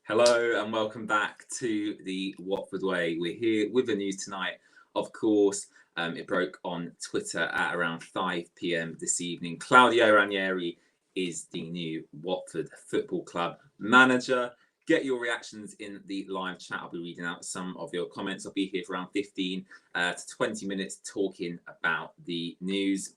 Hello and welcome back to the Watford Way. We're here with the news tonight. Of course, it broke on Twitter at around 5 p.m. this evening. Claudio Ranieri is the new Watford Football Club manager. Get your reactions in the live chat. I'll be reading out some of your comments. I'll be here for around 15 to 20 minutes talking about the news.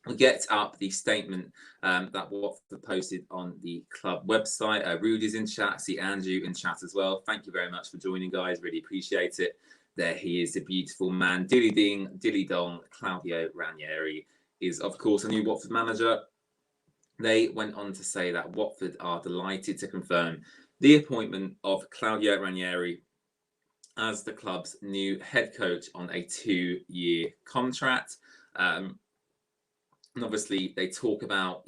We'll get up the statement that Watford posted on the club website. Rudy's in chat. I see Andrew in chat as well. Thank you very much for joining, guys. Really appreciate it. There he is, the beautiful man. Dilly ding, dilly dong. Claudio Ranieri is, of course, a new Watford manager. They went on to say that Watford are delighted to confirm the appointment of Claudio Ranieri as the club's new head coach on a 2-year contract. And obviously, they talk about,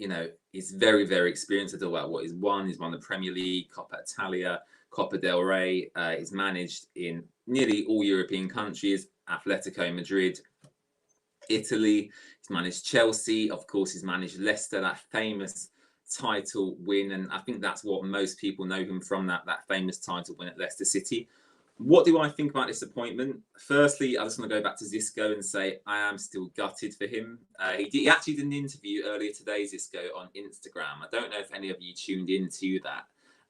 he's very, very experienced. They talk about what he's won. He's won the Premier League, Coppa Italia, Coppa del Rey. He's managed in nearly all European countries, Atletico Madrid, Italy. He's managed Chelsea. Of course, he's managed Leicester, that famous title win. And I think that's what most people know him from, that famous title win at Leicester City. What do I think about this appointment? Firstly, I just want to go back to Xisco and say I am still gutted for him. He actually did an interview earlier today, Xisco, on Instagram. I don't know if any of you tuned into that,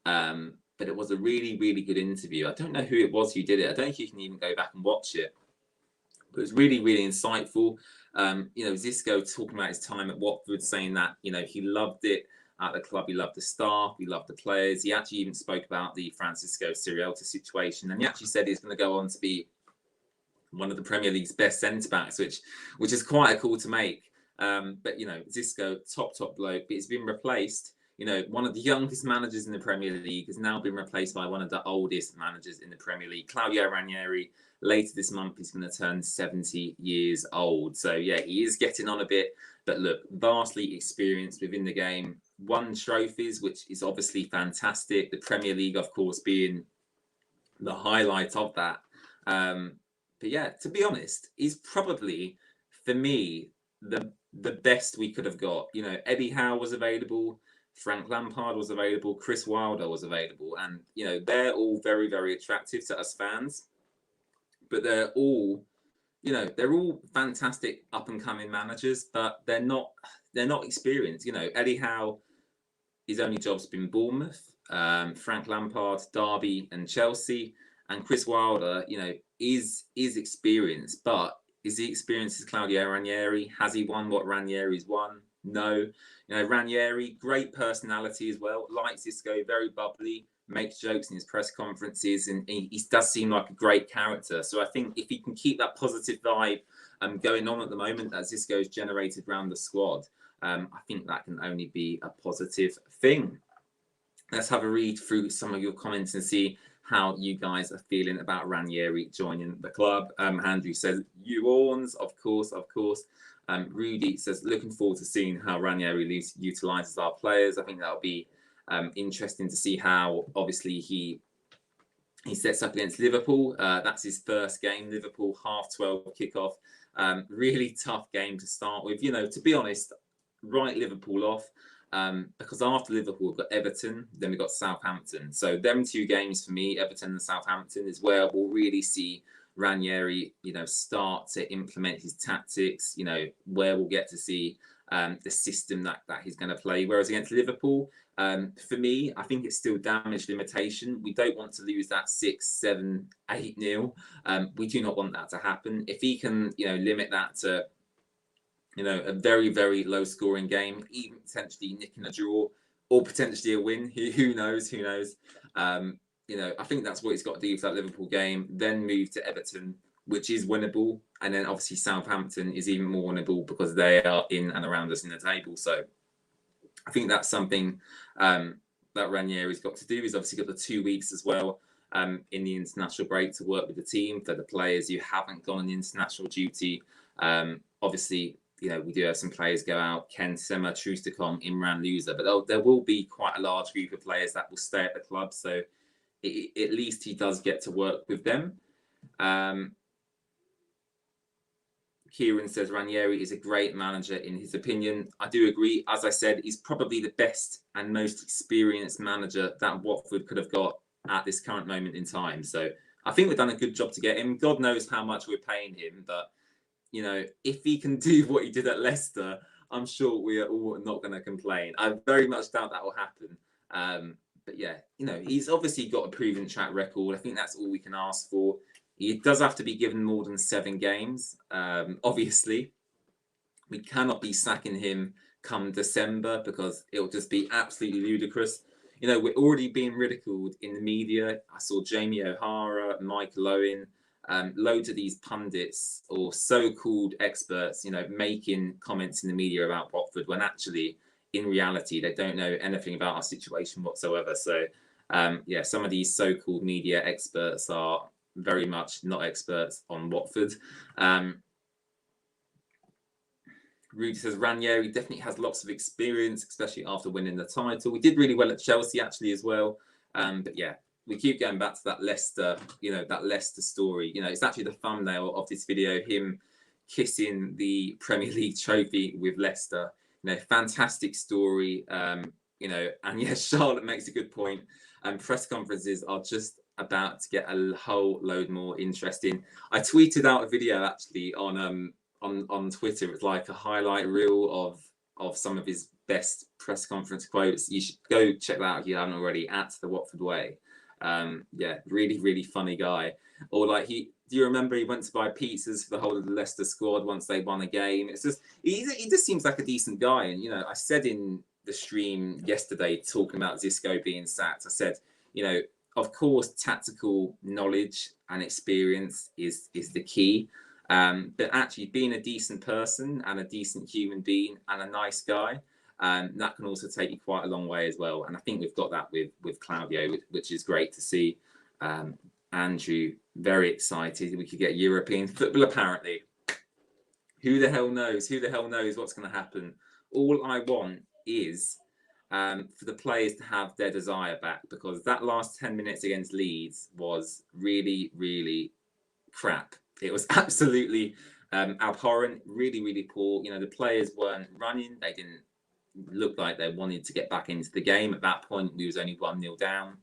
but it was a really, really good interview. I don't know who it was who did it. I don't think you can even go back and watch it. But it was really, really insightful. Xisco talking about his time at Watford, saying that, he loved it at the club. He loved the staff. He loved the players. He actually even spoke about the Francisco Sirielta situation. And he actually said he's going to go on to be one of the Premier League's best centre-backs, which is quite a call to make. But, Xisco, top bloke. But he's been replaced. One of the youngest managers in the Premier League has now been replaced by one of the oldest managers in the Premier League, Claudio Ranieri. Later this month, he's going to turn 70 years old. So, yeah, he is getting on a bit. But look, vastly experienced within the game. Won trophies, which is obviously fantastic. The Premier League, of course, being the highlight of that. But yeah, to be honest, he's probably, for me, the best we could have got. Eddie Howe was available. Frank Lampard was available. Chris Wilder was available. And, they're all very, very attractive to us fans. But they're all fantastic up-and-coming managers, but they're not experienced. Eddie Howe, his only job's been Bournemouth, Frank Lampard, Derby, and Chelsea. And Chris Wilder, is experienced, but is he experienced as Claudio Ranieri? Has he won what Ranieri's won? No. Ranieri, great personality as well. Likes Xisco, very bubbly, makes jokes in his press conferences, and he does seem like a great character. So I think if he can keep that positive vibe going on at the moment that Xisco's generated around the squad, I think that can only be a positive thing. Let's have a read through some of your comments and see how you guys are feeling about Ranieri joining the club. Andrew says, Ewans, of course. Rudy says, looking forward to seeing how Ranieri utilises our players. I think that'll be interesting to see how, obviously, he sets up against Liverpool. That's his first game. Liverpool, 12:30 kickoff. Really tough game to start with. To be honest, write Liverpool off because after Liverpool, we've got Everton, then we've got Southampton. So them two games for me, Everton and Southampton, is where we'll really see Ranieri, start to implement his tactics, where we'll get to see the system that he's going to play. Whereas against Liverpool, for me, I think it's still damage limitation. We don't want to lose that 6-7, 8-0. We do not want that to happen. If he can, limit that to, a very, very low scoring game, even potentially nicking a draw or potentially a win, who knows? I think that's what he's got to do for that Liverpool game. Then move to Everton, which is winnable. And then obviously Southampton is even more winnable because they are in and around us in the table. So I think that's something that Ranieri's got to do. He's obviously got the 2 weeks as well in the international break to work with the team. For the players who haven't gone on international duty, obviously, we do have some players go out, Ken Sema, Troost-Ekong, Imran Louza, but there will be quite a large group of players that will stay at the club. So at least he does get to work with them. Kieran says Ranieri is a great manager in his opinion. I do agree. As I said, he's probably the best and most experienced manager that Watford could have got at this current moment in time. So I think we've done a good job to get him. God knows how much we're paying him, but you know, if he can do what he did at Leicester, I'm sure we are all not going to complain. I very much doubt that will happen. But yeah, you know, he's obviously got a proven track record. I think that's all we can ask for. He does have to be given more than 7 games. Obviously, we cannot be sacking him come December because it'll just be absolutely ludicrous. You know, we're already being ridiculed in the media. I saw Jamie O'Hara, Michael Owen, loads of these pundits or so-called experts, you know, making comments in the media about Watford when actually, in reality, they don't know anything about our situation whatsoever. So, yeah, some of these so-called media experts are very much not experts on Watford. Rudy says Ranieri definitely has lots of experience, especially after winning the title. We did really well at Chelsea actually as well. But yeah, we keep going back to that Leicester, you know, that Leicester story. You know, it's actually the thumbnail of this video, him kissing the Premier League trophy with Leicester. You know, fantastic story. You know, and yes, Charlotte makes a good point. Press conferences are just about to get a whole load more interesting. I tweeted out a video actually on Twitter. It's like a highlight reel of some of his best press conference quotes. You should go check that out if you haven't already, at TheWatfordWay. Yeah, really funny guy. Or like do you remember he went to buy pizzas for the whole of the Leicester squad once they won a game? It's just he just seems like a decent guy. And you know, I said in the stream yesterday talking about Xisco being sacked, I said, you know, of course tactical knowledge and experience is the key. But actually being a decent person and a decent human being and a nice guy, that can also take you quite a long way as well. And I think we've got that with Claudio, which is great to see. Andrew, very excited. We could get European football apparently. Who the hell knows? Who the hell knows what's going to happen? All I want is for the players to have their desire back, because that last 10 minutes against Leeds was really crap. It was absolutely abhorrent, really poor. You know, the players weren't running. They didn't look like they wanted to get back into the game. At that point, we was only 1-0 down.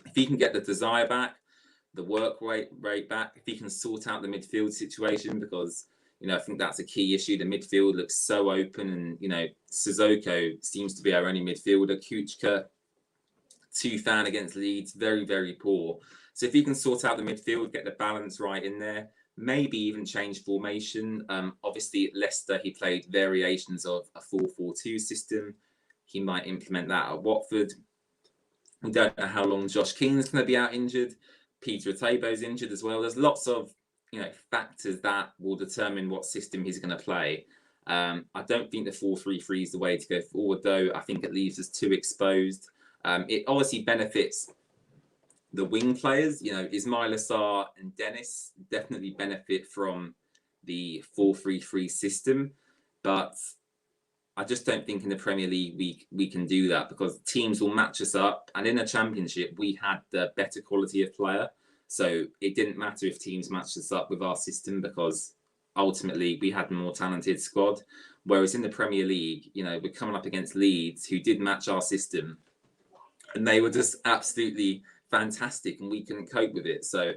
If he can get the desire back, the work rate back, if he can sort out the midfield situation, because, you know, I think that's a key issue. The midfield looks so open, and, you know, Sissoko seems to be our only midfielder. Kuchka, Tufan against Leeds, very poor. So if he can sort out the midfield, get the balance right in there, maybe even change formation. Obviously, at Leicester, he played variations of a 4-4-2 system. He might implement that at Watford. We don't know how long Josh King's going to be out injured. Peter Atebo's injured as well. There's lots of, you know, factors that will determine what system he's going to play. I don't think the 4-3-3 is the way to go forward, though. I think it leaves us too exposed. It obviously benefits the wing players. You know, Ismail Assar and Dennis definitely benefit from the 4-3-3 system, but I just don't think in the Premier League we can do that, because teams will match us up, and in the Championship we had the better quality of player, so it didn't matter if teams matched us up with our system, because ultimately we had a more talented squad. Whereas in the Premier League, you know, we're coming up against Leeds, who did match our system, and they were just absolutely fantastic, and we couldn't cope with it. So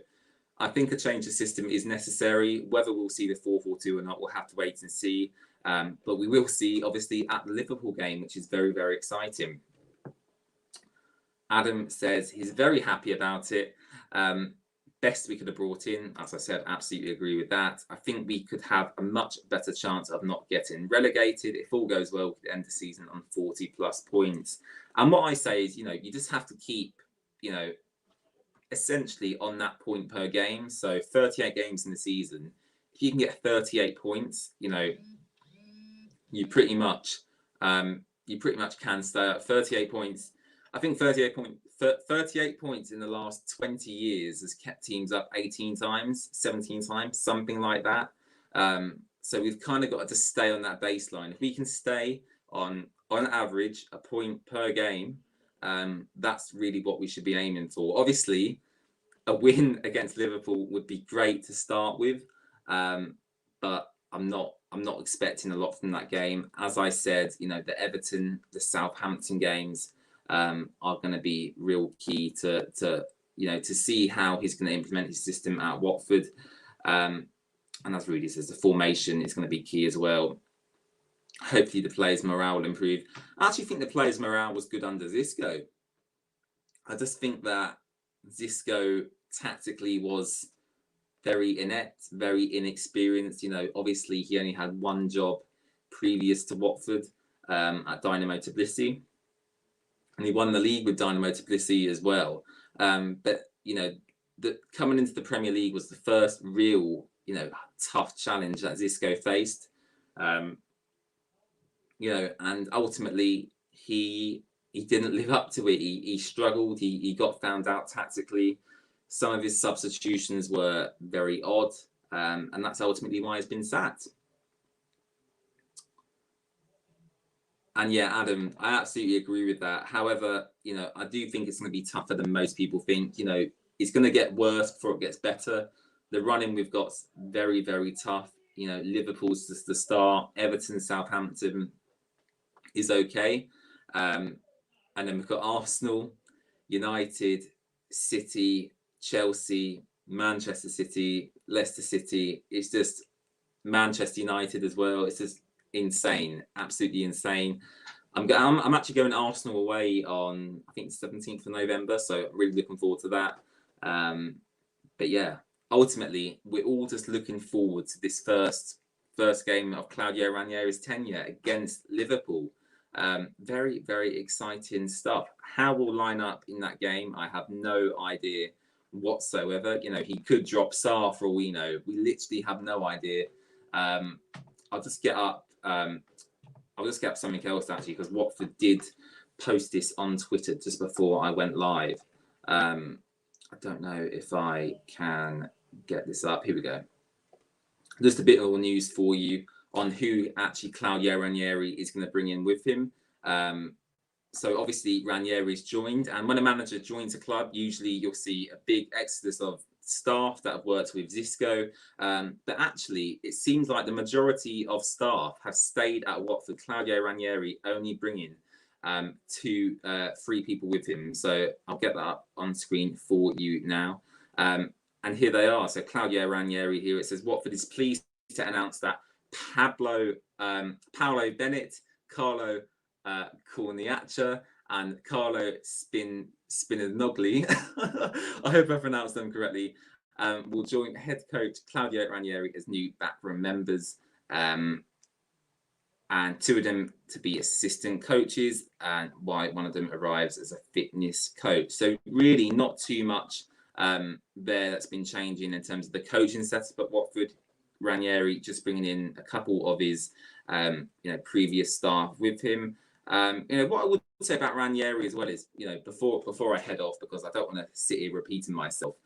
I think a change of system is necessary. Whether we'll see the 4-4-2 or not, we'll have to wait and see. But we will see, obviously, at the Liverpool game, which is very exciting. Adam says he's very happy about it. Best we could have brought in, as I said, absolutely agree with that. I think we could have a much better chance of not getting relegated. If all goes well, we could end the season on 40+ points. And what I say is, you know, you just have to keep, you know, essentially on that point per game. So 38 games in the season, if you can get 38 points, you know, you pretty much can stay at 38 points. I think 38 points in the last 20 years has kept teams up 18 times, 17 times, something like that. So we've kind of got to just stay on that baseline. If we can stay on average a point per game, that's really what we should be aiming for. Obviously, a win against Liverpool would be great to start with, but I'm not expecting a lot from that game. As I said, you know, the Everton, the Southampton games, are going to be real key to see how he's going to implement his system at Watford. And as Rudy says, the formation is going to be key as well. Hopefully the players' morale will improve. I actually think the players' morale was good under Xisco. I just think that Xisco tactically was very inept, very inexperienced. Obviously he only had one job previous to Watford at Dynamo Tbilisi, and he won the league with Dynamo Tbilisi as well. But coming into the Premier League was the first real tough challenge that Xisco faced. And ultimately he didn't live up to it. He struggled. He got found out tactically. Some of his substitutions were very odd, and that's ultimately why he's been sacked. And yeah, Adam, I absolutely agree with that. However, I do think it's going to be tougher than most people think. It's going to get worse before it gets better. The running we've got's very, very tough. Liverpool's just the start. Everton, Southampton is okay. And then we've got Arsenal, United, City, Chelsea, Manchester City, Leicester City. It's just Manchester United as well. It's just insane, absolutely insane. I'm actually going Arsenal away on, I think, 17th of November, so I'm really looking forward to that. But yeah, ultimately, we're all just looking forward to this first game of Claudio Ranieri's tenure against Liverpool. Very, very exciting stuff. How we'll line up in that game, I have no idea whatsoever. He could drop Sarr for all we know. We literally have no idea. I'll just get up something else actually, because Watford did post this on Twitter just before I went live. I don't know if I can get this up. Here we go. Just a bit more news for you on who actually Claudio Ranieri is going to bring in with him. So obviously Ranieri's joined, and when a manager joins a club, usually you'll see a big exodus of staff that have worked with Xisco. But actually, it seems like the majority of staff have stayed at Watford. Claudio Ranieri only bringing 3 people with him. So I'll get that up on screen for you now. And here they are. So Claudio Ranieri here. It says Watford is pleased to announce that Paolo Bennett, Carlo Corniaccia, and Carlo Spinanogli, I hope I pronounced them correctly, will join head coach Claudio Ranieri as new backroom members, and 2 of them to be assistant coaches, and one of them arrives as a fitness coach. So really not too much there that's been changing in terms of the coaching setup at Watford. Ranieri just bringing in a couple of his previous staff with him. What I would say about Ranieri as well is, before I head off, because I don't want to sit here repeating myself,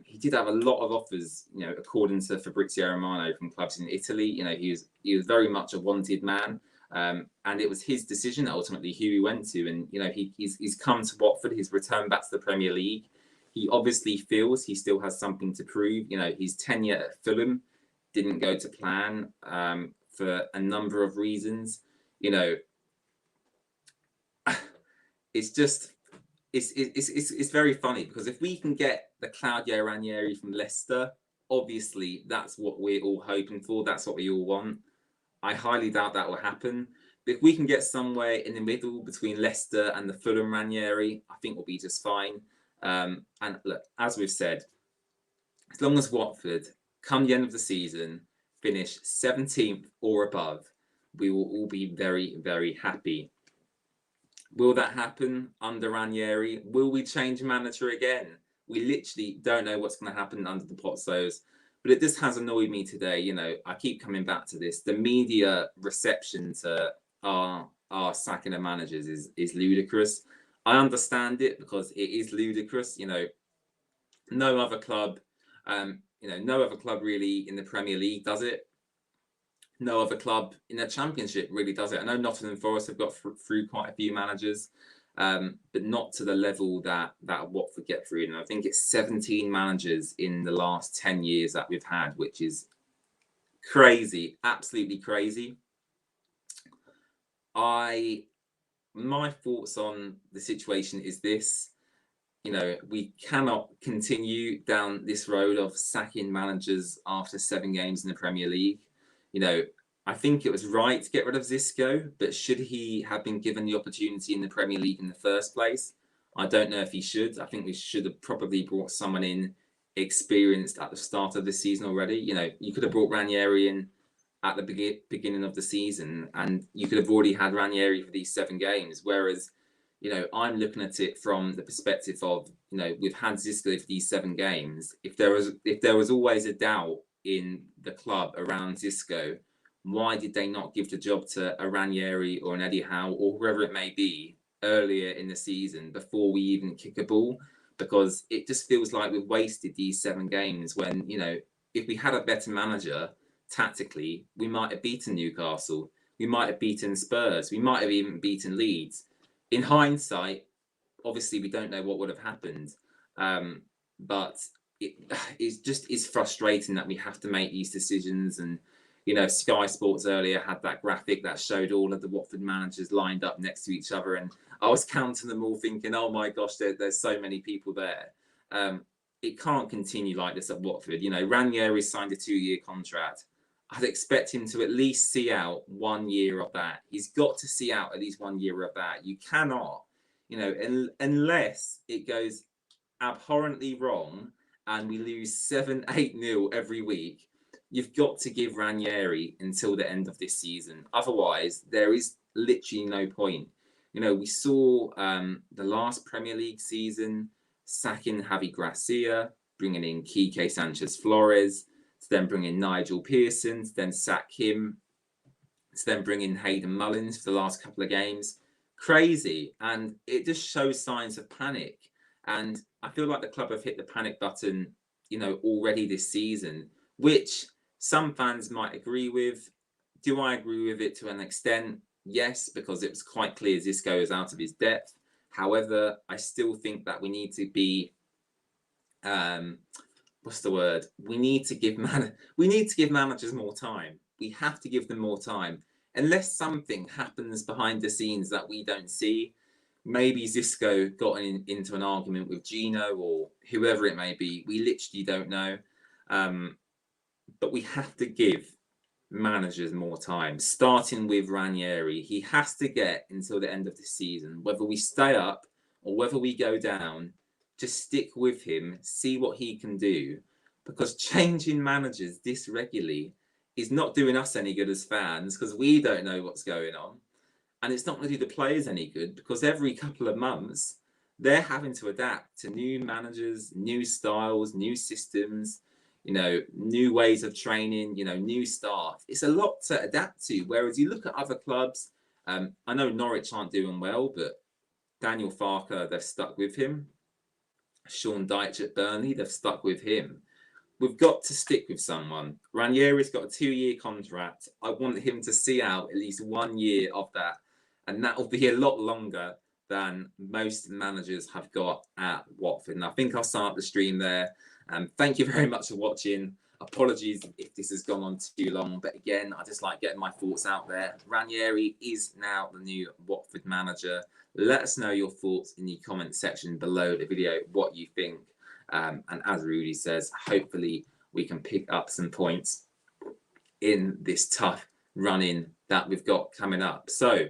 he did have a lot of offers, according to Fabrizio Romano, from clubs in Italy. He was very much a wanted man, and it was his decision ultimately who he went to. And he's come to Watford. He's returned back to the Premier League. He obviously feels he still has something to prove. His tenure at Fulham didn't go to plan for a number of reasons. It's very funny, because if we can get the Claudio Ranieri from Leicester, obviously that's what we're all hoping for. That's what we all want. I highly doubt that will happen. But if we can get somewhere in the middle between Leicester and the Fulham Ranieri, I think we'll be just fine. And look, as we've said, as long as Watford, come the end of the season, finish 17th or above, we will all be very, very happy. Will that happen under Ranieri? Will we change manager again? We literally don't know what's going to happen under the Pozzos. But it just has annoyed me today. I keep coming back to this. The media reception to our sacking of managers is ludicrous. I understand it, because it is ludicrous. No other club, no other club really in the Premier League does it. No other club in the Championship really does it. I know Nottingham Forest have got through quite a few managers, but not to the level that Watford get through. And I think it's 17 managers in the last 10 years that we've had, which is crazy, absolutely crazy. I my thoughts on the situation is this. You know, we cannot continue down this road of sacking managers after 7 games in the Premier League. You know, I think it was right to get rid of Xisco, but should he have been given the opportunity in the Premier League in the first place? I don't know if he should. I think we should have probably brought someone in experienced at the start of the season already. You know, you could have brought Ranieri in at the beginning of the season, and you could have already had Ranieri for these 7 games. Whereas, you know, I'm looking at it from the perspective of, you know, we've had Xisco for these 7 games. If there was always a doubt in the club around Xisco, why did they not give the job to a Ranieri or an Eddie Howe or whoever it may be earlier in the season before we even kick a ball? Because it just feels like we've wasted these 7 games when, you know, if we had a better manager tactically, we might have beaten Newcastle, we might have beaten Spurs, we might have even beaten Leeds. In hindsight, obviously we don't know what would have happened, but it's frustrating that we have to make these decisions. And you know, Sky Sports earlier had that graphic that showed all of the Watford managers lined up next to each other, and I was counting them all, thinking, "Oh my gosh, there's so many people there." It can't continue like this at Watford. You know, Ranieri signed a 2-year contract. I'd expect him to at least see out 1 year of that. He's got to see out at least 1 year of that. You cannot, you know, unless it goes abhorrently wrong and we lose 7-8-0 every week, you've got to give Ranieri until the end of this season. Otherwise, there is literally no point. You know, we saw the last Premier League season sacking Javi Gracia, bringing in Quique Sanchez-Flores, to then bring in Nigel Pearson, to then sack him, to then bring in Hayden Mullins for the last couple of games. Crazy. And it just shows signs of panic. And I feel like the club have hit the panic button, you know, already this season, which some fans might agree with. Do I agree with it to an extent? Yes, because it was quite clear Xisco is out of his depth. However, I still think that we need to be what's the word? We need to give managers more time. We have to give them more time. Unless something happens behind the scenes that we don't see. Maybe Xisco got into an argument with Gino or whoever it may be. We literally don't know. But we have to give managers more time, starting with Ranieri. He has to get until the end of the season, whether we stay up or whether we go down. Just stick with him, see what he can do, because changing managers this regularly is not doing us any good as fans, because we don't know what's going on. And it's not going to do the players any good, because every couple of months, they're having to adapt to new managers, new styles, new systems, you know, new ways of training, you know, new staff. It's a lot to adapt to. Whereas you look at other clubs, I know Norwich aren't doing well, but Daniel Farke, they've stuck with him. Sean Dyche at Burnley, they've stuck with him. We've got to stick with someone. Ranieri's got a 2-year contract. I want him to see out at least 1 year of that. And that will be a lot longer than most managers have got at Watford. And I think I'll start the stream there. Thank you very much for watching. Apologies if this has gone on too long, but again, I just like getting my thoughts out there. Ranieri is now the new Watford manager. Let us know your thoughts in the comment section below the video, what you think. And as Rudy says, hopefully we can pick up some points in this tough run-in that we've got coming up. So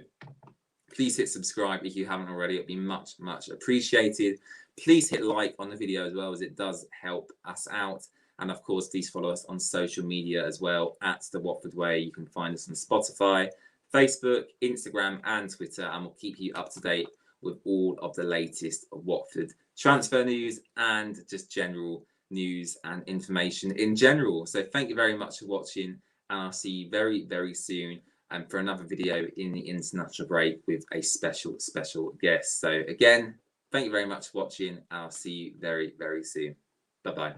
please hit subscribe if you haven't already. It'd be much, much appreciated. Please hit like on the video as well, as it does help us out. And of course, please follow us on social media as well at TheWatfordWay. You can find us on Spotify, Facebook, Instagram, and Twitter, and we'll keep you up to date with all of the latest Watford transfer news and just general news and information in general. So thank you very much for watching, and I'll see you very, very soon for another video in the international break with a special guest. So again, thank you very much for watching, and I'll see you very, very soon. Bye-bye.